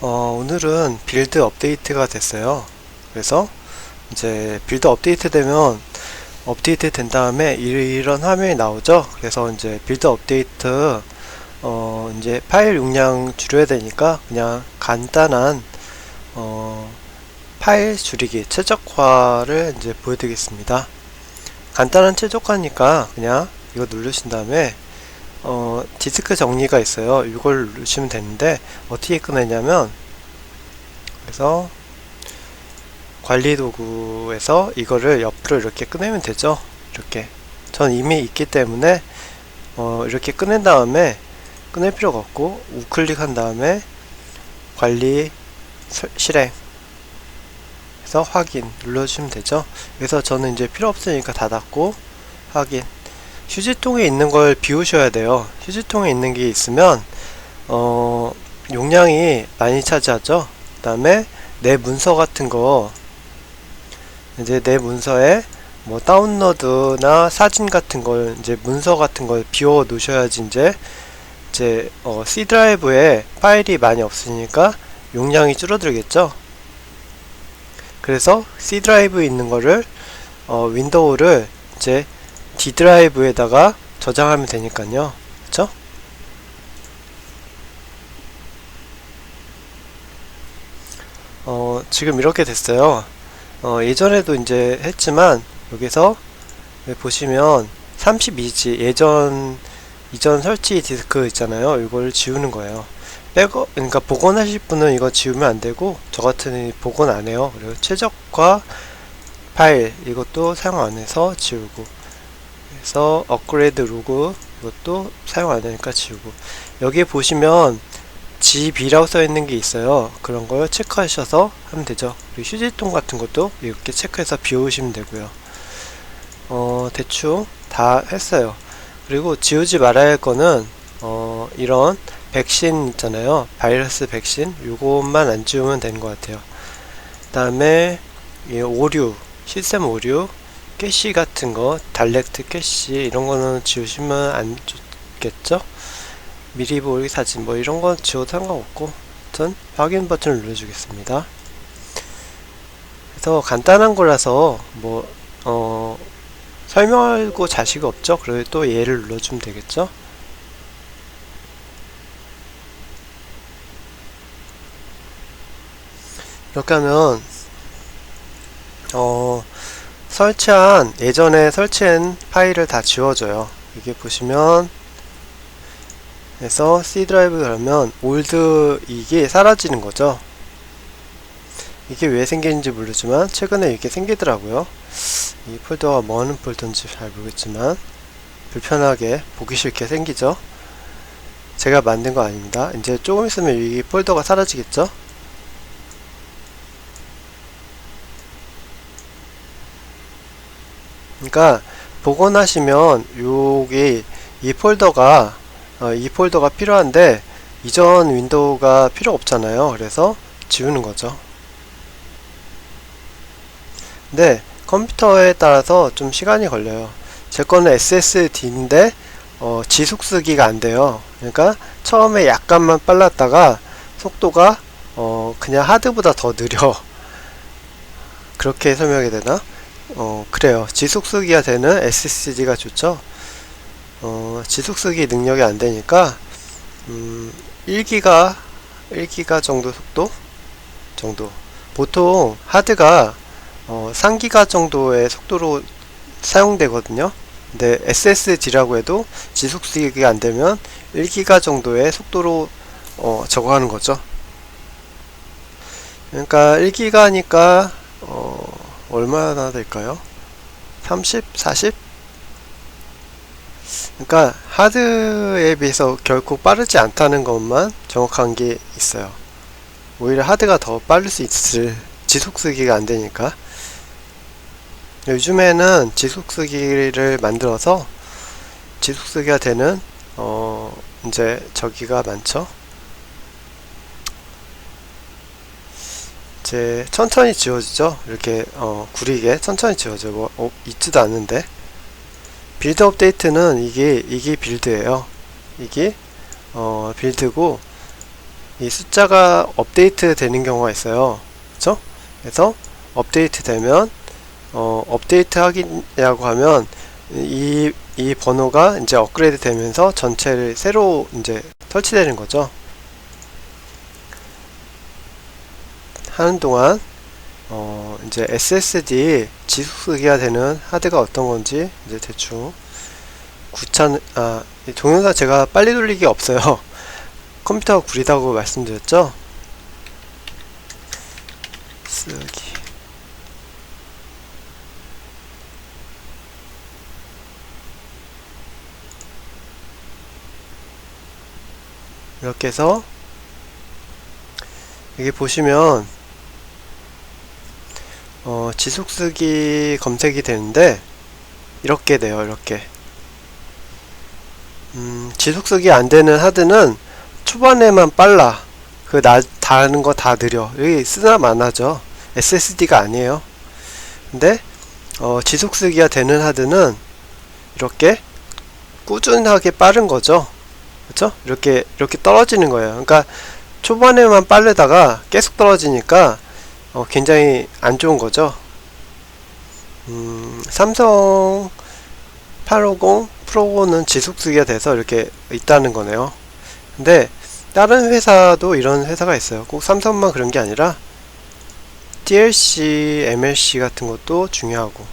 오늘은 빌드 업데이트가 됐어요. 그래서 이제 빌드 업데이트 되면 업데이트 된 다음에 이런 화면이 나오죠. 그래서 이제 빌드 업데이트 이제 파일 용량 줄여야 되니까 그냥 간단한 파일 줄이기 최적화를 이제 보여드리겠습니다. 간단한 최적화니까 그냥 이거 누르신 다음에 디스크 정리가 있어요. 이걸 누르시면 되는데 어떻게 꺼내냐면, 그래서 관리 도구에서 이거를 옆으로 이렇게 꺼내면 되죠. 이렇게 전 이미 있기 때문에 이렇게 꺼낸 다음에 꺼낼 필요가 없고 우클릭한 다음에 관리 실행 해서 확인 눌러주시면 되죠. 그래서 저는 이제 필요 없으니까 닫았고 확인. 휴지통에 있는 걸 비우셔야 돼요. 휴지통에 있는 게 있으면 용량이 많이 차지하죠. 그 다음에 내 문서 같은 거, 이제 내 문서에 뭐 다운로드나 사진 같은 걸, 이제 문서 같은 걸 비워 놓으셔야지 이제 C 드라이브에 파일이 많이 없으니까 용량이 줄어들겠죠. 그래서 C 드라이브에 있는 거를 윈도우를 이제 D 드라이브에다가 저장하면 되니까요. 그쵸? 지금 이렇게 됐어요. 예전에도 이제 했지만 여기서 보시면 32지 이전 설치 디스크 있잖아요. 이걸 지우는 거예요. 그러니까 복원하실 분은 이거 지우면 안 되고, 저 같은 복원 안 해요. 그리고 최적화 파일 이것도 사용 안 해서 지우고, 그래서 업그레이드 로그 이것도 사용 안 하니까 지우고, 여기에 보시면 GB라고 써 있는 게 있어요. 그런 걸 체크하셔서 하면 되죠. 그리고 휴지통 같은 것도 이렇게 체크해서 비우시면 되고요. 대충 다 했어요. 그리고 지우지 말아야 할 거는 이런 백신 있잖아요. 바이러스 백신, 요것만 안 지우면 되는 것 같아요. 그 다음에 오류, 시스템 오류, 캐시 같은 거, 다이렉트 캐시 이런 거는 지우시면 안 좋겠죠? 미리 보기 사진 뭐 이런 건 지워도 상관없고, 아무튼 확인 버튼을 눌러주겠습니다. 그래서 간단한 거라서 뭐 설명하고 자식이 없죠? 그래도 또 얘를 눌러주면 되겠죠? 이렇게 하면 예전에 설치한 파일을 다 지워줘요. 여기 보시면 그래서 C 드라이브 그러면 올드 이게 사라지는 거죠. 이게 왜 생기는지 모르지만 최근에 이렇게 생기더라고요. 이 폴더가 뭐 하는 폴더인지 잘 모르겠지만 불편하게 보기 싫게 생기죠. 제가 만든 거 아닙니다. 이제 조금 있으면 이 폴더가 사라지겠죠. 그러니까 복원하시면 이 폴더가 필요한데 이전 윈도우가 필요 없잖아요. 그래서 지우는 거죠. 근데 컴퓨터에 따라서 좀 시간이 걸려요. 제 거는 SSD인데 지속 쓰기가 안 돼요. 그러니까 처음에 약간만 빨랐다가 속도가 그냥 하드보다 더 느려. 그렇게 설명이 되나? 그래요. 지속 쓰기가 되는 SSD가 좋죠. 지속 쓰기 능력이 안 되니까 1기가 정도 속도 정도. 보통 하드가 3기가 정도의 속도로 사용되거든요. 근데 SSD라고 해도 지속 쓰기가 안 되면 1기가 정도의 속도로 적어가는 거죠. 그러니까 1기가니까 얼마나 될까요? 30, 40? 그러니까 하드에 비해서 결코 빠르지 않다는 것만 정확한 게 있어요. 오히려 하드가 더 빠를 수 있을, 지속 쓰기가 안 되니까. 요즘에는 지속 쓰기를 만들어서 지속 쓰기가 되는 이제 저기가 많죠. 이제 천천히 지워지죠. 이렇게 구리게 천천히 지워져. 뭐 있지도 않는데. 빌드 업데이트는 이게 빌드예요. 이게 빌드고, 이 숫자가 업데이트 되는 경우가 있어요. 그쵸? 그래서 업데이트 되면 업데이트 하기라고 하면 이 번호가 이제 업그레이드 되면서 전체를 새로 이제 설치되는 거죠. 하는 동안 이제 SSD 지속쓰기가 되는 하드가 어떤 건지 이제 대충 동영상 제가 빨리 돌리기 없어요. 컴퓨터가 구리다고 말씀드렸죠. 쓰기 이렇게 해서 여기 보시면 지속쓰기 검색이 되는데 이렇게 돼요. 이렇게 지속쓰기 안되는 하드는 초반에만 빨라. 다른 거 다 느려. 여기 쓰나 마나죠. SSD가 아니에요. 근데 지속쓰기가 되는 하드는 이렇게 꾸준하게 빠른 거죠. 그쵸? 이렇게 떨어지는 거예요. 그러니까 초반에만 빠르다가 계속 떨어지니까 굉장히 안 좋은 거죠. 삼성 850 프로는 지속쓰기가 돼서 이렇게 있다는 거네요. 근데 다른 회사도 이런 회사가 있어요. 꼭 삼성만 그런 게 아니라 TLC, MLC 같은 것도 중요하고.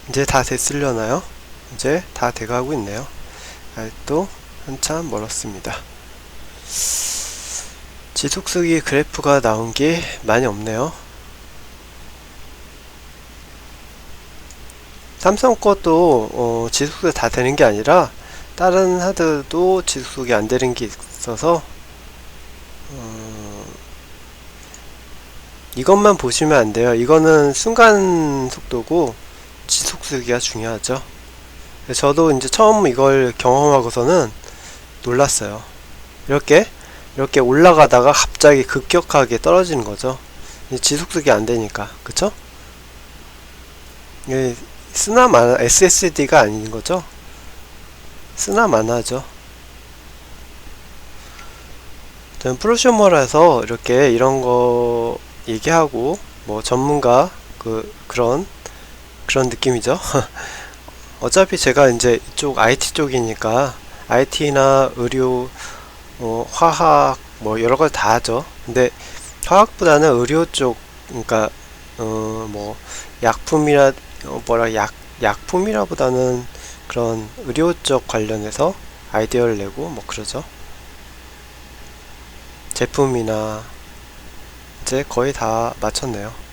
이제 다 됐으려나요? 이제 다 돼가고 있네요. 아직도 한참 멀었습니다. 지속쓰기 그래프가 나온 게 많이 없네요. 삼성 것도 지속쓰기 다 되는 게 아니라 다른 하드도 지속쓰기 안 되는 게 있어서 이것만 보시면 안 돼요. 이거는 순간 속도고 지속쓰기가 중요하죠. 저도 이제 처음 이걸 경험하고서는 놀랐어요. 이렇게 올라가다가 갑자기 급격하게 떨어지는 거죠. 지속쓰기 안 되니까. 그쵸? 쓰나 마나, SSD가 아닌 거죠? 쓰나 마나죠. 저는 프로슈머라서 이렇게 이런 거 얘기하고, 뭐 전문가, 그런 느낌이죠. 어차피 제가 이제 이쪽 IT 쪽이니까, IT나 의료, 화학, 뭐 여러 가지 다 하죠. 근데 화학보다는 의료 쪽, 그러니까 뭐 약품이라보다는 그런 의료 쪽 관련해서 아이디어를 내고 뭐 그러죠. 제품이나 이제 거의 다 마쳤네요.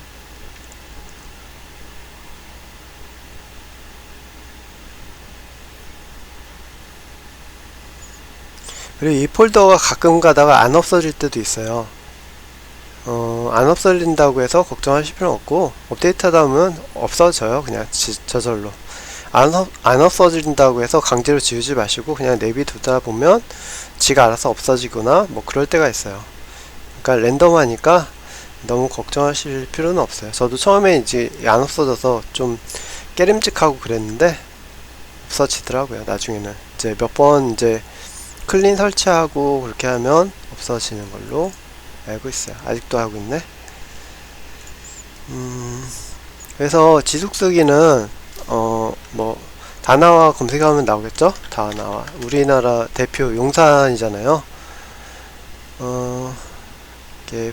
그리고 이 폴더가 가끔 가다가 안 없어질 때도 있어요. 안 없어진다고 해서 걱정하실 필요는 없고, 업데이트 하다 보면 없어져요. 그냥 저절로. 안 없어진다고 해서 강제로 지우지 마시고 그냥 내비두다 보면 지가 알아서 없어지거나 뭐 그럴 때가 있어요. 그러니까 랜덤하니까 너무 걱정하실 필요는 없어요. 저도 처음에 이제 안 없어져서 좀 깨름직하고 그랬는데 없어지더라고요. 나중에는 이제 몇 번 이제 클린 설치하고 그렇게 하면 없어지는 걸로 알고 있어요. 아직도 하고 있네. 그래서 지속쓰기는 뭐 다나와 검색하면 나오겠죠? 다나와 우리나라 대표 용산이잖아요. 이렇게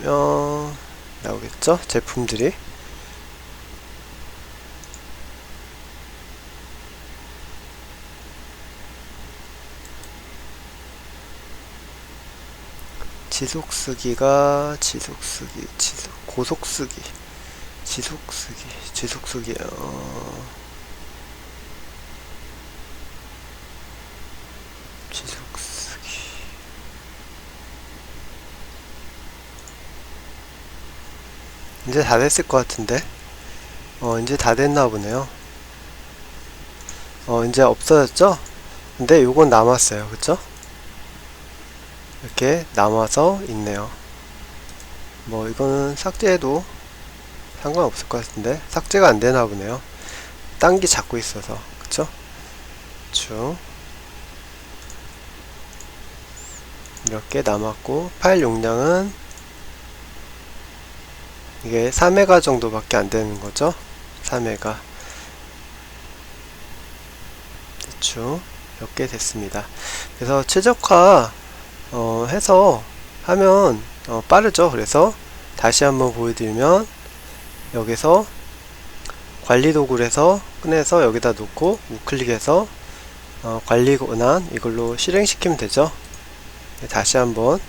보면 나오겠죠? 제품들이. 지속쓰기가 고속쓰기 지속쓰기 이제 다 됐을 것 같은데. 이제 다 됐나 보네요. 이제 없어졌죠? 근데 요건 남았어요. 그쵸? 이렇게 남아서 있네요. 뭐 이거는 삭제해도 상관없을 것 같은데 삭제가 안 되나 보네요. 딴 게 잡고 있어서. 그쵸? 쭉 이렇게 남았고, 파일 용량은 이게 3메가 정도밖에 안 되는 거죠. 3메가. 대충 이렇게 됐습니다. 그래서 최적화 해서 하면 빠르죠. 그래서 다시 한번 보여드리면, 여기서 관리 도구를 해서 꺼내서 여기다 놓고 우클릭해서 관리 권한 이걸로 실행시키면 되죠. 다시 한번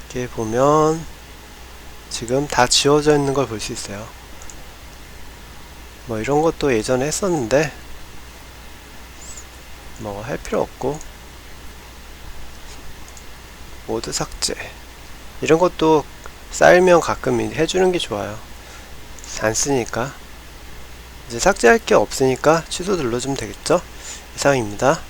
이렇게 보면 지금 다 지워져 있는 걸 볼 수 있어요. 뭐 이런 것도 예전에 했었는데 뭐 할 필요 없고, 모드 삭제 이런 것도 쌓이면 가끔 해주는 게 좋아요. 안 쓰니까. 이제 삭제할 게 없으니까 취소 눌러주면 되겠죠. 이상입니다.